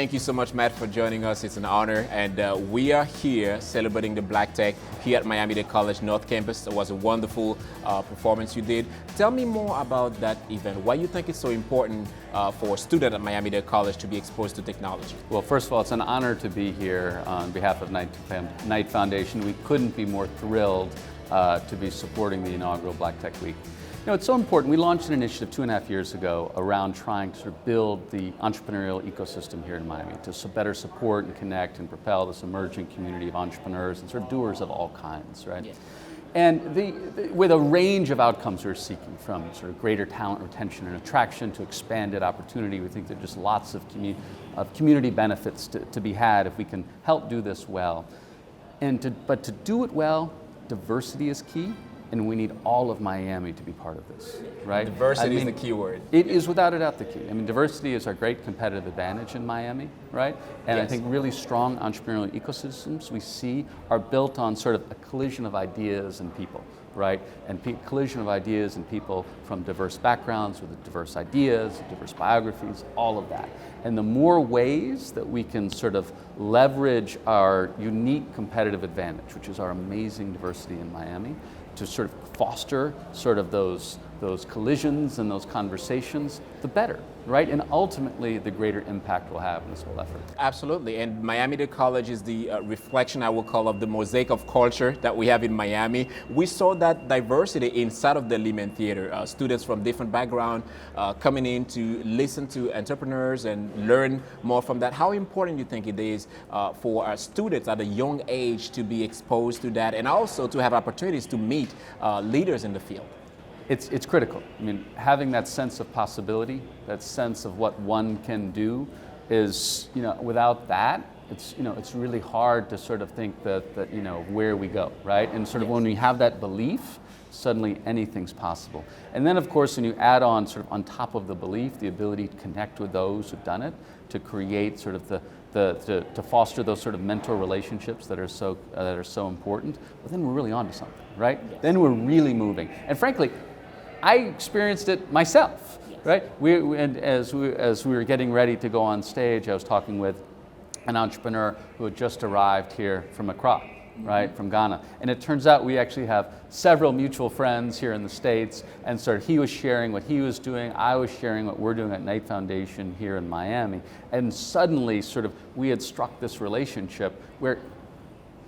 Thank you so much, Matt, for joining us. It's an honor. And we are here celebrating the Black Tech here at Miami-Dade College North Campus. It was a wonderful performance you did. Tell me more about that event. Why you think it's so important for a student at Miami-Dade College to be exposed to technology? Well, first of all, it's an honor to be here on behalf of Knight Foundation. We couldn't be more thrilled to be supporting the inaugural Black Tech Week. You know, it's so important. We launched an initiative 2.5 years ago around trying to sort of build the entrepreneurial ecosystem here in Miami to better support and connect and propel this emerging community of entrepreneurs and sort of doers of all kinds, right? Yes. And with a range of outcomes we're seeking, from sort of greater talent retention and attraction to expanded opportunity. We think there are just lots of community benefits to be had if we can help do this well. But to do it well, diversity is key. And we need all of Miami to be part of this, right? Diversity is the key word. It is without a doubt the key. I mean, diversity is our great competitive advantage in Miami, right? And yes. I think really strong entrepreneurial ecosystems we see are built on sort of a collision of ideas and people, right? And collision of ideas and people from diverse backgrounds with diverse ideas, diverse biographies, all of that. And the more ways that we can sort of leverage our unique competitive advantage, which is our amazing diversity in Miami, to sort of foster sort of those collisions and those conversations, the better, right? And ultimately, the greater impact we'll have in this whole effort. Absolutely, and Miami-Dade College is the reflection, I will call, of the mosaic of culture that we have in Miami. We saw that diversity inside of the Lehman Theater. Students from different backgrounds coming in to listen to entrepreneurs and learn more from that. How important do you think it is for our students at a young age to be exposed to that and also to have opportunities to meet leaders in the field? It's critical. I mean, having that sense of possibility, that sense of what one can do is, you know, without that, it's really hard to sort of think that you know, where we go, right? And sort of when we have that belief, suddenly anything's possible. And then of course, when you add on sort of on top of the belief, the ability to connect with those who've done it, to create sort of to foster those sort of mentor relationships that are so important, well, then we're really onto something, right? Yes. Then we're really moving. And frankly, I experienced it myself, right? And as we were getting ready to go on stage, I was talking with an entrepreneur who had just arrived here from Accra, right, from Ghana. And it turns out we actually have several mutual friends here in the States, and sort of he was sharing what he was doing, I was sharing what we're doing at Knight Foundation here in Miami. And suddenly sort of we had struck this relationship where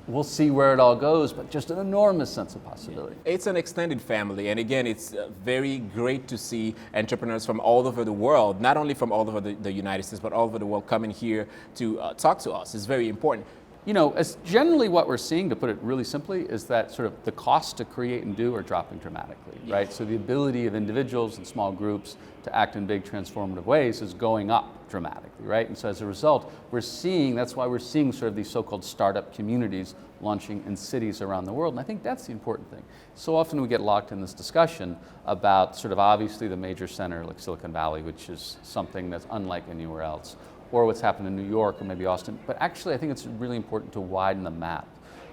we'll see where it all goes, but just an enormous sense of possibility. It's an extended family, and again, it's very great to see entrepreneurs from all over the world, not only from all over the United States, but all over the world coming here to talk to us. It's very important. You know, as generally what we're seeing, to put it really simply, is that sort of the costs to create and do are dropping dramatically, yes. Right? So the ability of individuals and small groups to act in big transformative ways is going up dramatically, right? And so as a result, that's why we're seeing sort of these so-called startup communities launching in cities around the world. And I think that's the important thing. So often we get locked in this discussion about sort of obviously the major center like Silicon Valley, which is something that's unlike anywhere else, or what's happened in New York or maybe Austin. But actually, I think it's really important to widen the map.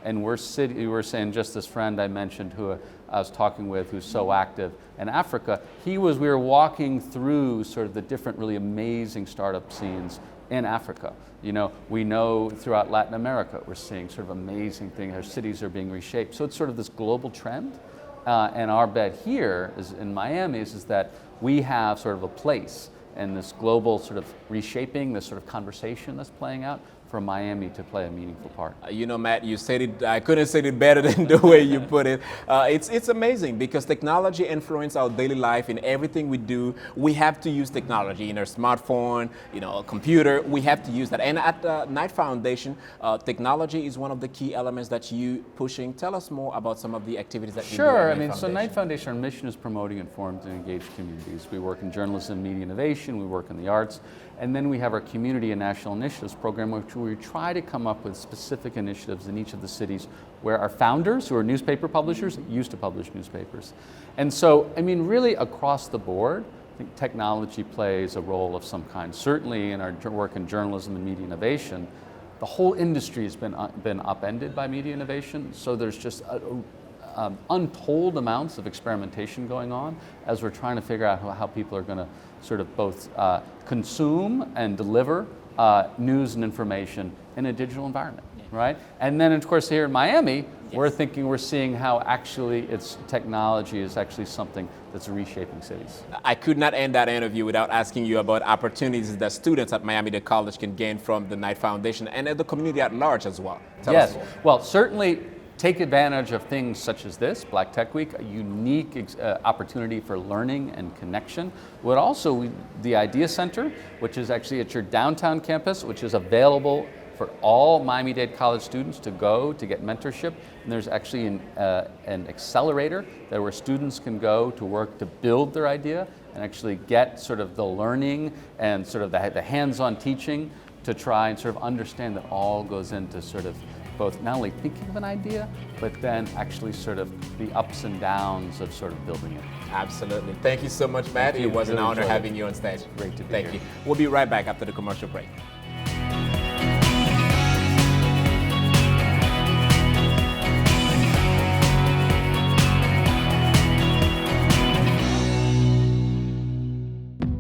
And we're saying, just this friend I mentioned who I was talking with, who's so active in Africa, we were walking through sort of the different really amazing startup scenes in Africa. You know, we know throughout Latin America, we're seeing sort of amazing things. Our cities are being reshaped. So it's sort of this global trend. And our bet here is in Miami is that we have sort of a place and this global sort of reshaping, this sort of conversation that's playing out for Miami to play a meaningful part. You know, Matt, you said it, I couldn't say it better than the way you put it. It's amazing because technology influences our daily life in everything we do. We have to use technology in our smartphone, you know, a computer, we have to use that. And at Knight Foundation, technology is one of the key elements that you pushing. Tell us more about some of the activities that you do at Sure, Knight I mean, Foundation. so Knight Foundation, our mission is promoting informed and engaged communities. We work in journalism, media innovation, we work in the arts, and then we have our community and national initiatives program, which we try to come up with specific initiatives in each of the cities where our founders, who are newspaper publishers, used to publish newspapers. And so, I mean, really across the board, I think technology plays a role of some kind. Certainly in our work in journalism and media innovation, the whole industry has been upended by media innovation, so there's just untold amounts of experimentation going on as we're trying to figure out how people are going to sort of both consume and deliver news and information in a digital environment, right? And then, of course, here in Miami, we're seeing how actually its technology is actually something that's reshaping cities. I could not end that interview without asking you about opportunities that students at Miami-Dade College can gain from the Knight Foundation and the community at large as well. Tell us more. Well, certainly take advantage of things such as this, Black Tech Week, a unique opportunity for learning and connection. But also the Idea Center, which is actually at your downtown campus, which is available for all Miami-Dade College students to go to get mentorship. And there's actually an accelerator where students can go to work to build their idea and actually get sort of the learning and sort of the hands-on teaching to try and sort of understand that all goes into sort of both not only thinking of an idea, but then actually sort of the ups and downs of sort of building it. Absolutely. Thank you so much, Matt. It was an honor having you on stage. Great to be here. Thank you. We'll be right back after the commercial break.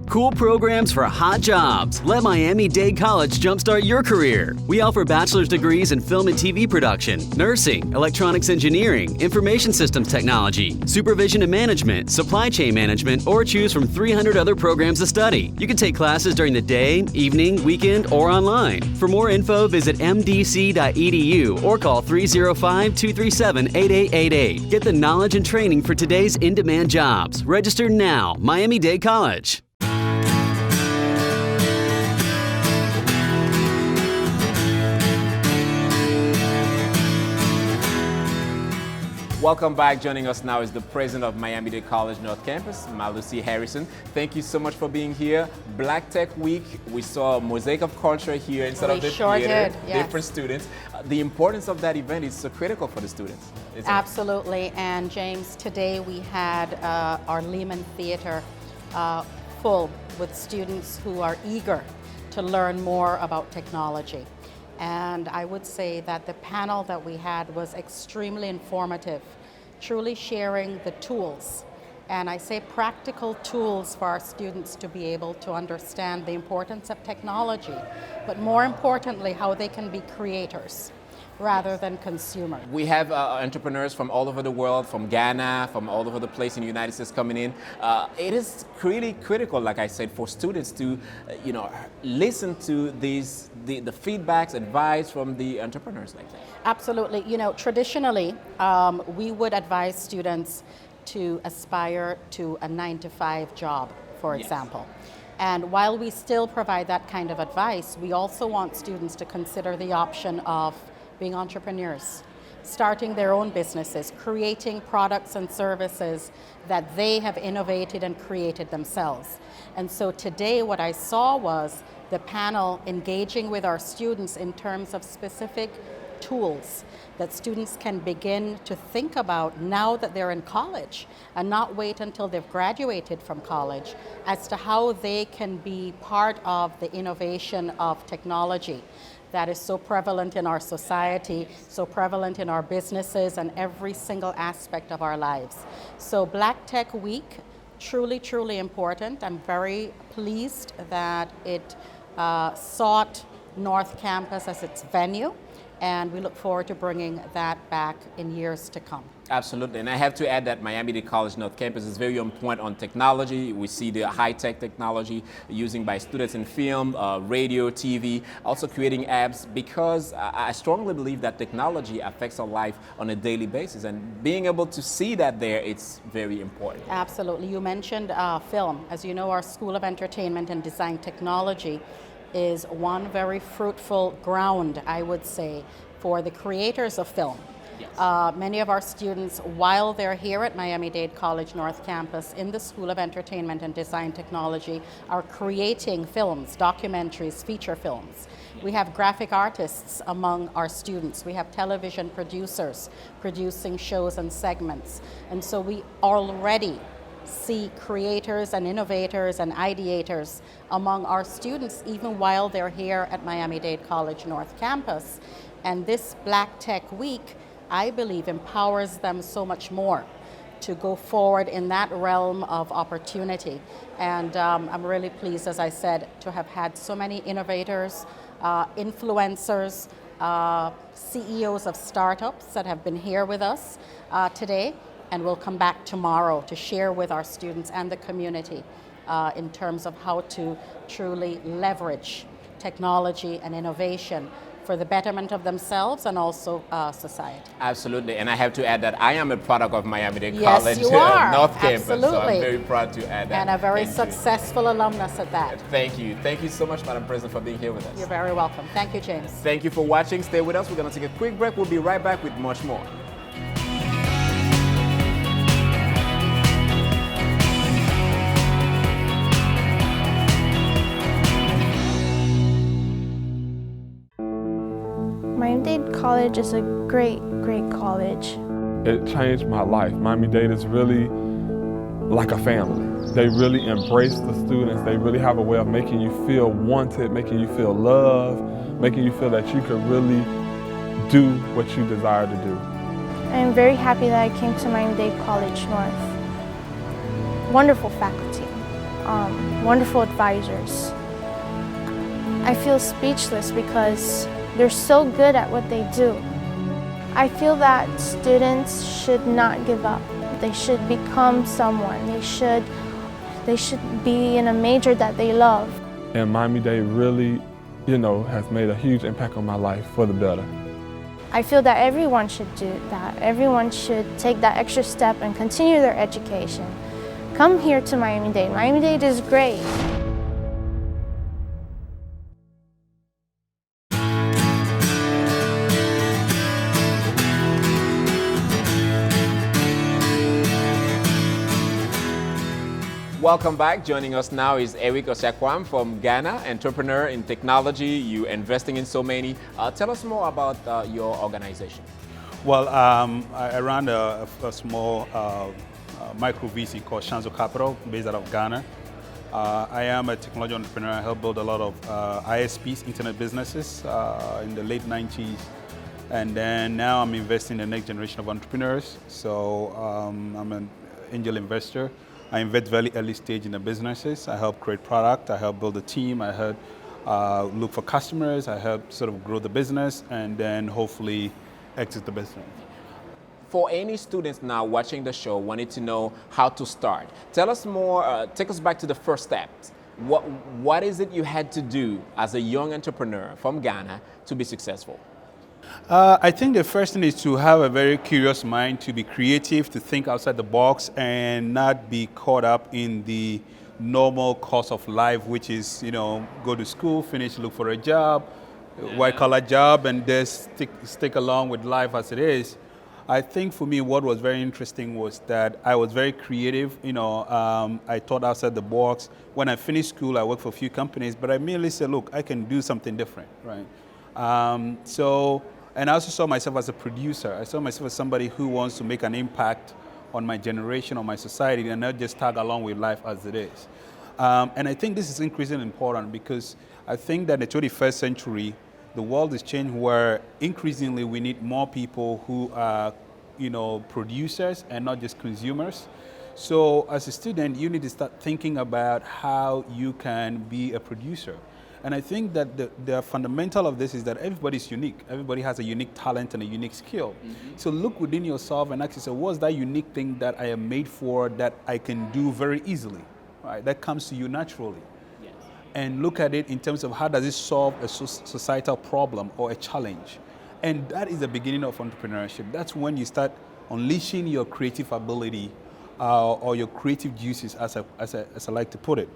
Cool programs for hot jobs. Let Miami-Dade College jumpstart your career. We offer bachelor's degrees in film and TV production, nursing, electronics engineering, information systems technology, supervision and management, supply chain management, or choose from 300 other programs to study. You can take classes during the day, evening, weekend, or online. For more info, visit mdc.edu or call 305-237-8888. Get the knowledge and training for today's in-demand jobs. Register now. Miami-Dade College. Welcome back. Joining us now is the president of Miami-Dade College North Campus, Malusi Harrison. Thank you so much for being here. Black Tech Week, we saw a mosaic of culture here instead of the theater, different students. The importance of that event is so critical for the students. Absolutely, and James, today we had our Lehman Theater full with students who are eager to learn more about technology. And I would say that the panel that we had was extremely informative, truly sharing the tools, and I say practical tools for our students to be able to understand the importance of technology, but more importantly, how they can be creators rather than consumers. We have entrepreneurs from all over the world, from Ghana, from all over the place in the United States coming in. It is really critical, like I said, for students to, listen to the feedbacks, advice from the entrepreneurs like that. Absolutely. Traditionally, we would advise students to aspire to a 9-to-5 job, for example. And while we still provide that kind of advice, we also want students to consider the option of being entrepreneurs, starting their own businesses, creating products and services that they have innovated and created themselves. And so today what I saw was the panel engaging with our students in terms of specific tools that students can begin to think about now that they're in college and not wait until they've graduated from college as to how they can be part of the innovation of technology that is so prevalent in our society, so prevalent in our businesses and every single aspect of our lives. So Black Tech Week, truly, truly important. I'm very pleased that it sought North Campus as its venue, and we look forward to bringing that back in years to come. Absolutely, and I have to add that Miami-Dade College North Campus is very on point on technology. We see the high-tech technology using by students in film, radio, TV, also creating apps, because I strongly believe that technology affects our life on a daily basis, and being able to see that there, it's very important. Absolutely. You mentioned film. As you know, our School of Entertainment and Design Technology is one very fruitful ground, I would say, for the creators of film. Yes. Many of our students, while they're here at Miami-Dade College North Campus in the School of Entertainment and Design Technology, are creating films, documentaries, feature films. We have graphic artists among our students. We have television producers producing shows and segments. And so we already see creators and innovators and ideators among our students even while they're here at Miami-Dade College North Campus. And this Black Tech Week, I believe, empowers them so much more to go forward in that realm of opportunity. And I'm really pleased, as I said, to have had so many innovators, influencers, CEOs of startups that have been here with us today, and we'll come back tomorrow to share with our students and the community in terms of how to truly leverage technology and innovation for the betterment of themselves and also society. Absolutely, and I have to add that I am a product of Miami-Dade Yes, College you are. North Campus, Absolutely. so I'm very proud to add that. And a very Thank you. successful alumnus at that. Thank you. Thank you so much, Madam President, for being here with us. You're very welcome. Thank you, James. Thank you for watching. Stay with us. We're going to take a quick break. We'll be right back with much more. Miami-Dade College is a great college. It changed my life. Miami-Dade is really like a family. They really embrace the students. They really have a way of making you feel wanted, making you feel loved, making you feel that you can really do what you desire to do. I'm very happy that I came to Miami-Dade College North. Wonderful faculty, wonderful advisors. I feel speechless because they're so good at what they do. I feel that students should not give up. They should become someone. They should be in a major that they love. And Miami-Dade really, has made a huge impact on my life for the better. I feel that everyone should do that. Everyone should take that extra step and continue their education. Come here to Miami-Dade. Miami-Dade is great. Welcome back. Joining us now is Eric Osiakwam from Ghana, entrepreneur in technology. You investing in so many. Tell us more about your organization. Well, I run a small micro VC called Shanzo Capital, based out of Ghana. I am a technology entrepreneur. I helped build a lot of ISPs, internet businesses, in the late 90s. And then now I'm investing in the next generation of entrepreneurs. So I'm an angel investor. I invest very early stage in the businesses. I help create product. I help build a team. I help look for customers. I help sort of grow the business and then hopefully exit the business. For any students now watching the show wanting to know how to start, tell us more, take us back to the first steps. What is it you had to do as a young entrepreneur from Ghana to be successful? I think the first thing is to have a very curious mind, to be creative, to think outside the box and not be caught up in the normal course of life, which is, go to school, finish, look for a job, white-collar job, and just stick along with life as it is. I think for me, what was very interesting was that I was very creative. I thought outside the box. When I finished school, I worked for a few companies, but I merely said, look, I can do something different, right? And I also saw myself as a producer. I saw myself as somebody who wants to make an impact on my generation, on my society, and not just tag along with life as it is. And I think this is increasingly important because I think that in the 21st century, the world is changing where increasingly we need more people who are, producers and not just consumers. So as a student, you need to start thinking about how you can be a producer. And I think that the fundamental of this is that everybody's unique. Everybody has a unique talent and a unique skill. Mm-hmm. So look within yourself and ask yourself, what's that unique thing that I am made for that I can do very easily, right? That comes to you naturally. Yes. And look at it in terms of how does it solve a societal problem or a challenge. And that is the beginning of entrepreneurship. That's when you start unleashing your creative ability or your creative juices, as I like to put it.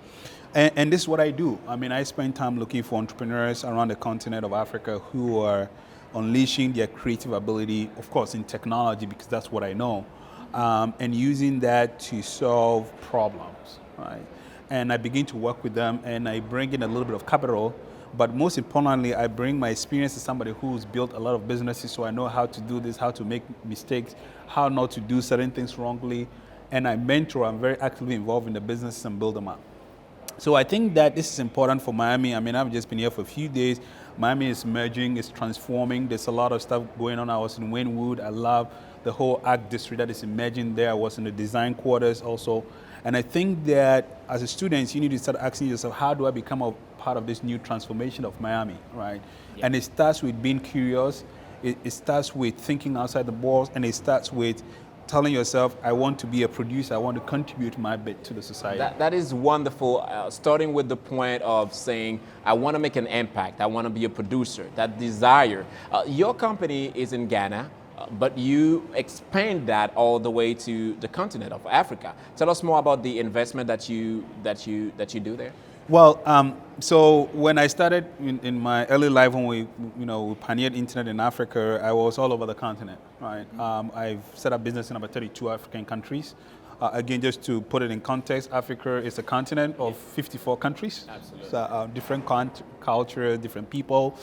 And this is what I do. I spend time looking for entrepreneurs around the continent of Africa who are unleashing their creative ability, of course, in technology, because that's what I know, and using that to solve problems, right? And I begin to work with them, and I bring in a little bit of capital, but most importantly, I bring my experience as somebody who's built a lot of businesses, so I know how to do this, how to make mistakes, how not to do certain things wrongly, and I mentor. I'm very actively involved in the business and build them up. So I think that this is important for Miami. I've just been here for a few days. Miami is merging, it's transforming. There's a lot of stuff going on. I was in Wynwood. I love the whole art district that is emerging there. I was in the design quarters also. And I think that as a student, you need to start asking yourself, how do I become a part of this new transformation of Miami, right? Yeah. And it starts with being curious. It starts with thinking outside the box, and it starts with telling yourself, I want to be a producer, I want to contribute my bit to the society. That is wonderful, starting with the point of saying, I want to make an impact, I want to be a producer, that desire. Your company is in Ghana, but you expand that all the way to the continent of Africa. Tell us more about the investment that you do there. Well, so when I started in my early life, when we pioneered internet in Africa, I was all over the continent, right? I've set up business in about 32 African countries. Again, just to put it in context, Africa is a continent of 54 countries. Absolutely. So, different culture, different people.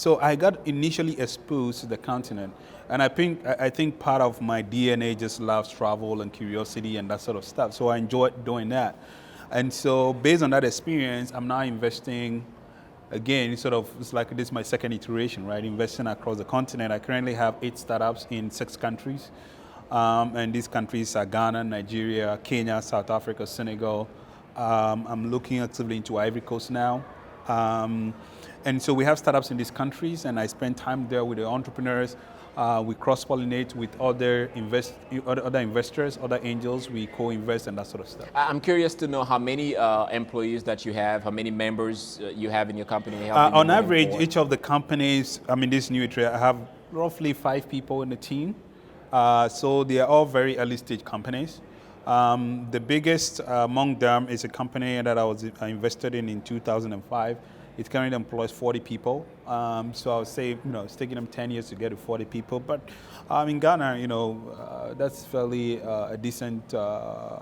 So I got initially exposed to the continent, and I think part of my DNA just loves travel and curiosity and that sort of stuff. So I enjoyed doing that, and so based on that experience, I'm now investing. Again, it's like this is my second iteration, right? Investing across the continent. I currently have 8 startups in 6 countries, and these countries are Ghana, Nigeria, Kenya, South Africa, Senegal. I'm looking actively into Ivory Coast now. And so we have startups in these countries, and I spend time there with the entrepreneurs. We cross-pollinate with other investors, other angels. We co-invest and that sort of stuff. I'm curious to know how many employees that you have, how many members you have in your company. On average, each of the companies, this new area, I have roughly 5 people in the team. So they are all very early stage companies. The biggest among them is a company that I invested in 2005. It currently employs 40 people. So I would say, it's taking them 10 years to get to 40 people. But in Ghana, that's fairly a decent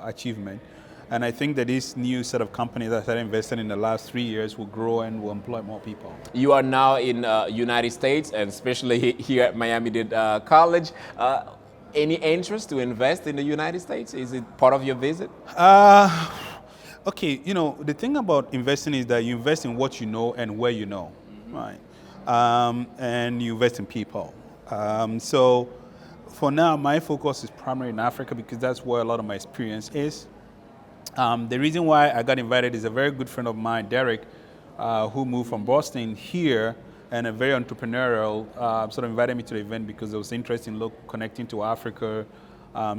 achievement. And I think that this new set of companies that I invested in the last 3 years will grow and will employ more people. You are now in United States, and especially here at Miami-Dade College. Any interest to invest in the United States? Is it part of your visit? Okay, the thing about investing is that you invest in what you know and where you know, right? And you invest in people. So for now, my focus is primarily in Africa because that's where a lot of my experience is. The reason why I got invited is a very good friend of mine, Derek, who moved from Boston here, and a very entrepreneurial, sort of invited me to the event because I was interested in connecting to Africa.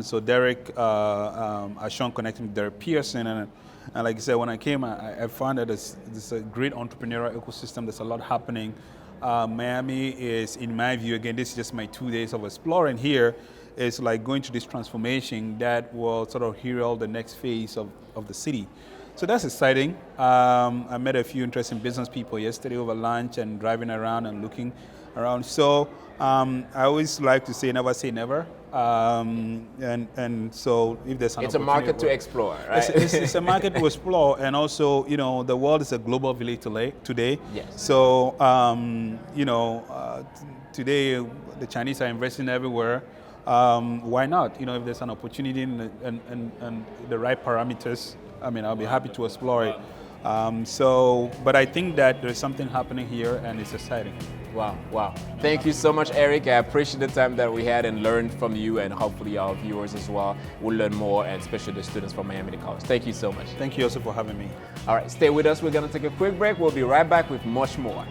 So Derek, Ashon connected with Derek Pearson, and like I said, when I came, I found that there's a great entrepreneurial ecosystem. There's a lot happening. Miami is, in my view, again, this is just my 2 days of exploring here, is like going through this transformation that will sort of herald the next phase of the city. So that's exciting. I met a few interesting business people yesterday over lunch and driving around and looking around. So I always like to say never say never. And so if there's an it's a market to explore, right? It's a market to explore, and also the world is a global village today. Yes. So today the Chinese are investing everywhere. Why not? If there's an opportunity and the right parameters, I'll be happy to explore it. But I think that there's something happening here, and it's exciting. Wow. Thank you so much, Eric. I appreciate the time that we had and learned from you, and hopefully our viewers as well will learn more, and especially the students from Miami-Dade College. Thank you so much. Thank you also for having me. All right, stay with us. We're going to take a quick break. We'll be right back with much more.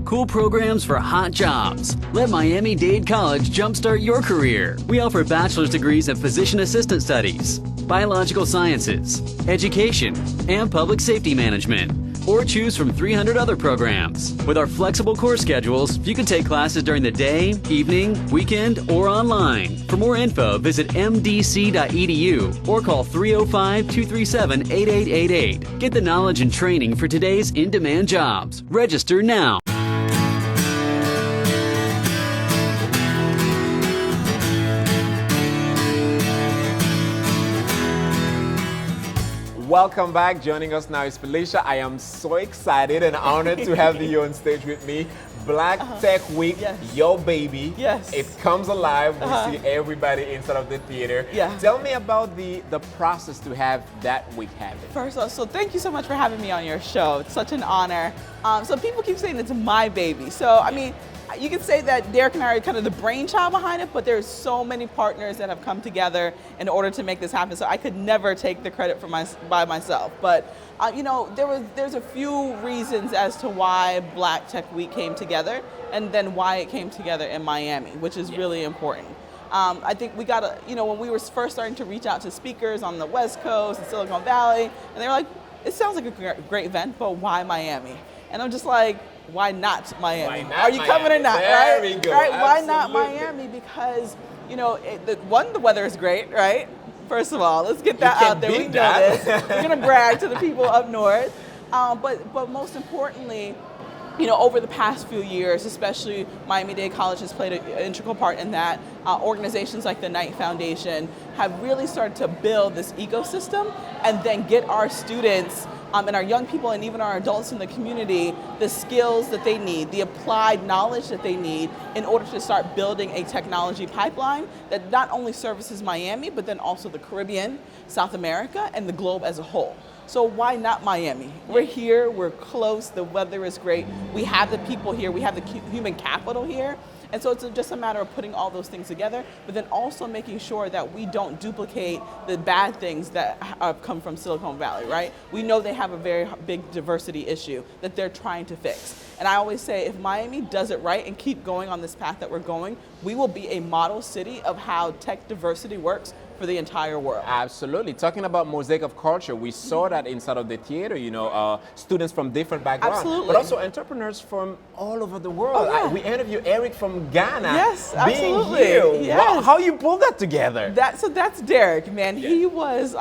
Cool programs for hot jobs. Let Miami-Dade College jumpstart your career. We offer bachelor's degrees in physician assistant studies, biological sciences, education, and public safety management. Or choose from 300 other programs. With our flexible course schedules, you can take classes during the day, evening, weekend, or online. For more info, visit MDC.edu or call 305-237-8888. Get the knowledge and training for today's in-demand jobs. Register now. Welcome back. Joining us now is Felicia. I am so excited and honored to have you on stage with me. Black Tech Week, Yes. your baby. Yes. It comes alive. We see everybody inside of the theater. Yeah. Tell me about the process to have that week happen. First of all, so thank you so much for having me on your show. It's such an honor. So people keep saying it's my baby. So, I mean, you can say that Derek and I are kind of the brainchild behind it, but there's so many partners that have come together in order to make this happen. So I could never take the credit by myself. But you know, there's a few reasons as to why Black Tech Week came together, and then why it came together in Miami, which is really important. I think we got to, you know, when we were first starting to reach out to speakers on the West Coast and Silicon Valley, and they were like, it sounds like a great event, but why Miami? And I'm just like, why not Miami? Why not Are you coming or not? There Right? we go. Right? Why not Absolutely. Miami? Because, you know, the weather is great, right? First of all, let's get that can't out there. We beat know that. this. We're gonna brag to the people up north. But most importantly, you know, over the past few years, especially Miami-Dade College has played an integral part in that. Organizations like the Knight Foundation have really started to build this ecosystem and then get our students and our young people and even our adults in the community the skills that they need, the applied knowledge that they need in order to start building a technology pipeline that not only services Miami, but then also the Caribbean, South America, and the globe as a whole. So why not Miami? We're here, we're close, the weather is great, we have the people here, we have the human capital here. And so it's just a matter of putting all those things together, but then also making sure that we don't duplicate the bad things that have come from Silicon Valley, right? We know they have a very big diversity issue that they're trying to fix. And I always say, if Miami does it right and keep going on this path that we're going, we will be a model city of how tech diversity works for the entire world. Absolutely. Talking about mosaic of culture, we saw that inside of the theater, you know, students from different backgrounds, Absolutely. but also entrepreneurs from all over the world. Oh, yeah. We interviewed Eric from Ghana. Yes, being absolutely. here. Yes. Wow, how you pull that together? So that's Derek, man. He was,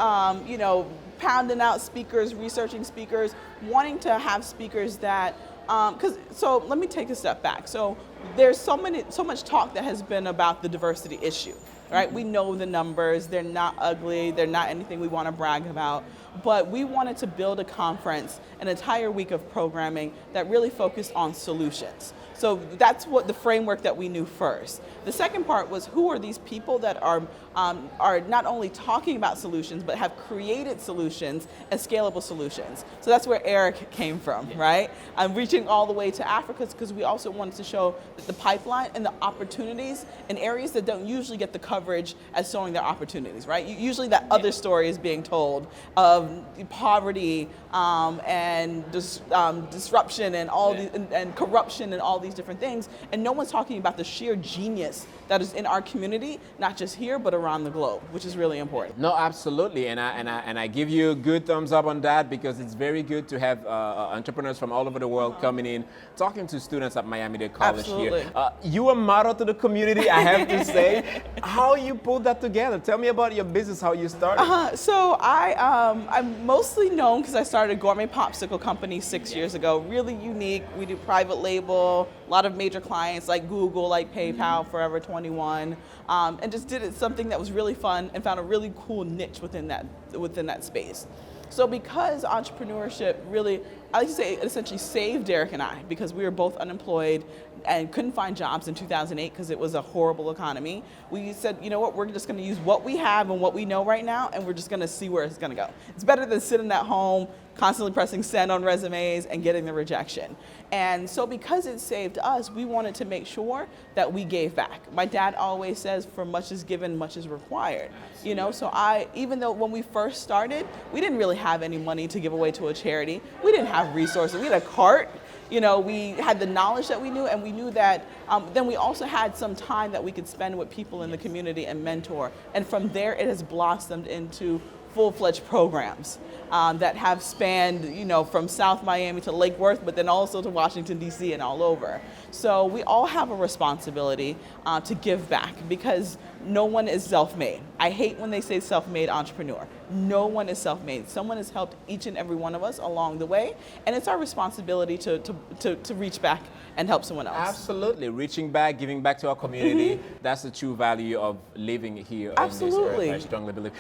you know, pounding out speakers, researching speakers, wanting to have speakers that, so let me take a step back. So there's so much talk that has been about the diversity issue, right? We know the numbers, they're not ugly, they're not anything we want to brag about, but we wanted to build a conference, an entire week of programming that really focused on solutions. So that's what the framework that we knew first. The second part was, who are these people that are not only talking about solutions, but have created solutions and scalable solutions. So that's where Eric came from, right? I'm reaching all the way to Africa because we also wanted to show the pipeline and the opportunities in areas that don't usually get the coverage as showing their opportunities, right? Usually that other story is being told of poverty and disruption and all these, and corruption and all these different things, and no one's talking about the sheer genius that is in our community, not just here but around the globe, which is really important. No, absolutely, and I give you a good thumbs up on that, because it's very good to have entrepreneurs from all over the world coming in, talking to students at Miami-Dade College. Absolutely. Here. You a model to the community, I have to say. How you pulled that together? Tell me about your business, how you started. So I'm mostly known because I started a gourmet popsicle company 6 years ago. Really unique. We do private label, a lot of major clients like Google, like PayPal, Forever 21, and just did it something that was really fun and found a really cool niche within that space. So because entrepreneurship really, I like to say, it essentially saved Derek and I, because we were both unemployed and couldn't find jobs in 2008 because it was a horrible economy. We said, you know what, we're just going to use what we have and what we know right now, and we're just going to see where it's going to go. It's better than sitting at home, constantly pressing send on resumes and getting the rejection. And so because it saved us, we wanted to make sure that we gave back. My dad always says, for much is given, much is required. You know, so even though when we first started, we didn't really have any money to give away to a charity. We didn't have resources. We had a cart. You know, we had the knowledge that we knew, and we knew that then we also had some time that we could spend with people in the community and mentor. And from there, it has blossomed into full-fledged programs that have spanned, you know, from South Miami to Lake Worth, but then also to Washington, D.C. and all over. So we all have a responsibility to give back, because no one is self-made. I hate when they say self-made entrepreneur. No one is self-made. Someone has helped each and every one of us along the way, and it's our responsibility to reach back and help someone else. Absolutely, reaching back, giving back to our community, that's the true value of living here. Absolutely. In this earth, I strongly believe.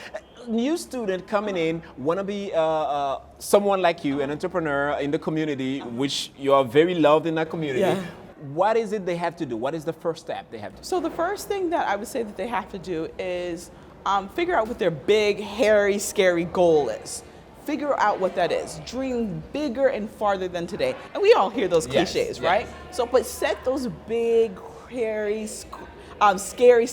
New student coming in, want to be someone like you, an entrepreneur in the community, which you are very loved in that community. Yeah. what is it they have to do? What is the first step they have to do? So the first thing that I would say that they have to do is figure out what their big, hairy, scary goal is. Figure out what that is. Dream bigger and farther than today. And we all hear those cliches, right? So, but set those big, hairy, scary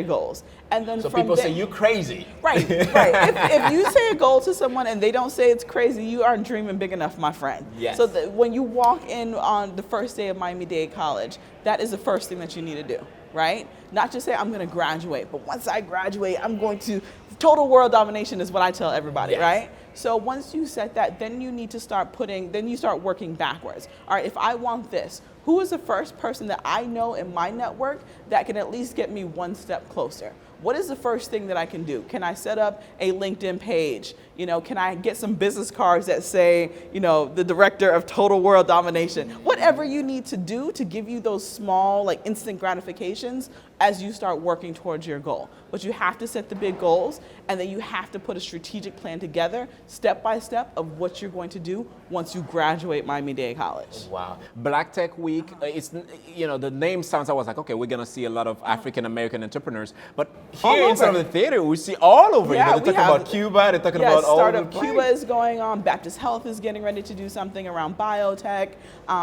goals. And then So from people there, say, you crazy. Right. If you say a goal to someone and they don't say it's crazy, you aren't dreaming big enough, my friend. Yes. So when you walk in on the first day of Miami-Dade College, that is the first thing that you need to do, right? Not just say, I'm going to graduate, but once I graduate, I'm going to, total world domination is what I tell everybody, right? So once you set that, then you need to start working backwards. All right, if I want this, who is the first person that I know in my network that can at least get me one step closer? What is the first thing that I can do? Can I set up a LinkedIn page? You know, can I get some business cards that say, you know, the director of total world domination? Whatever you need to do to give you those small, like instant gratifications as you start working towards your goal. But you have to set the big goals, and then you have to put a strategic plan together, step by step, of what you're going to do once you graduate Miami-Dade College. Wow. Black Tech Week, it's, you know, the name sounds, I was like, okay, we're going to see a lot of African-American entrepreneurs, but here inside of the theater, we see all over. Yeah, you know, they're talking about Cuba, they're talking about all Startup over the Cuba is going on. Baptist Health is getting ready to do something around biotech.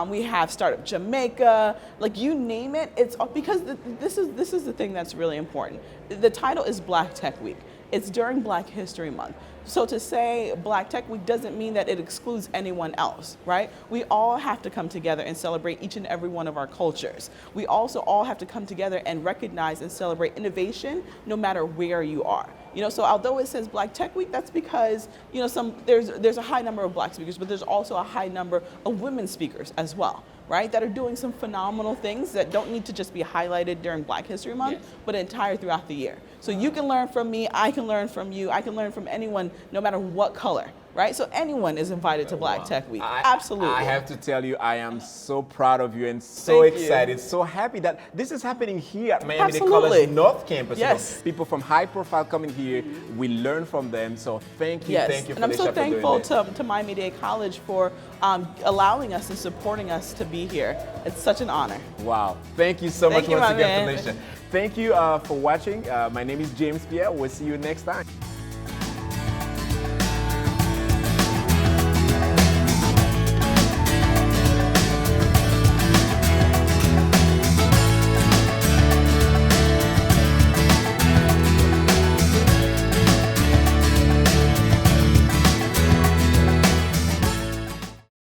We have Startup Jamaica. Like, you name it. It's because this is the thing that's really important. The title is Black Tech Week. It's during Black History Month. So to say Black Tech Week doesn't mean that it excludes anyone else, right? We all have to come together and celebrate each and every one of our cultures. We also all have to come together and recognize and celebrate innovation no matter where you are. You know, so although it says Black Tech Week, that's because, you know, there's a high number of Black speakers, but there's also a high number of women speakers as well, right? That are doing some phenomenal things that don't need to just be highlighted during Black History Month, but entire throughout the year. So you can learn from me, I can learn from you, I can learn from anyone, no matter what color, right? So anyone is invited to Black Tech Week. Absolutely. I have to tell you, I am so proud of you and so excited, so happy that this is happening here at Miami-Dade College North Campus. Yes. You know, people from high profile coming here, we learn from them. So thank you, thank you for and I'm so for doing thankful this. to Miami-Dade College for allowing us and supporting us to be here. It's such an honor. Wow. Thank you so much Thank you, once my again, man. Felicia. Thank you for watching. My name is James Pierre. We'll see you next time.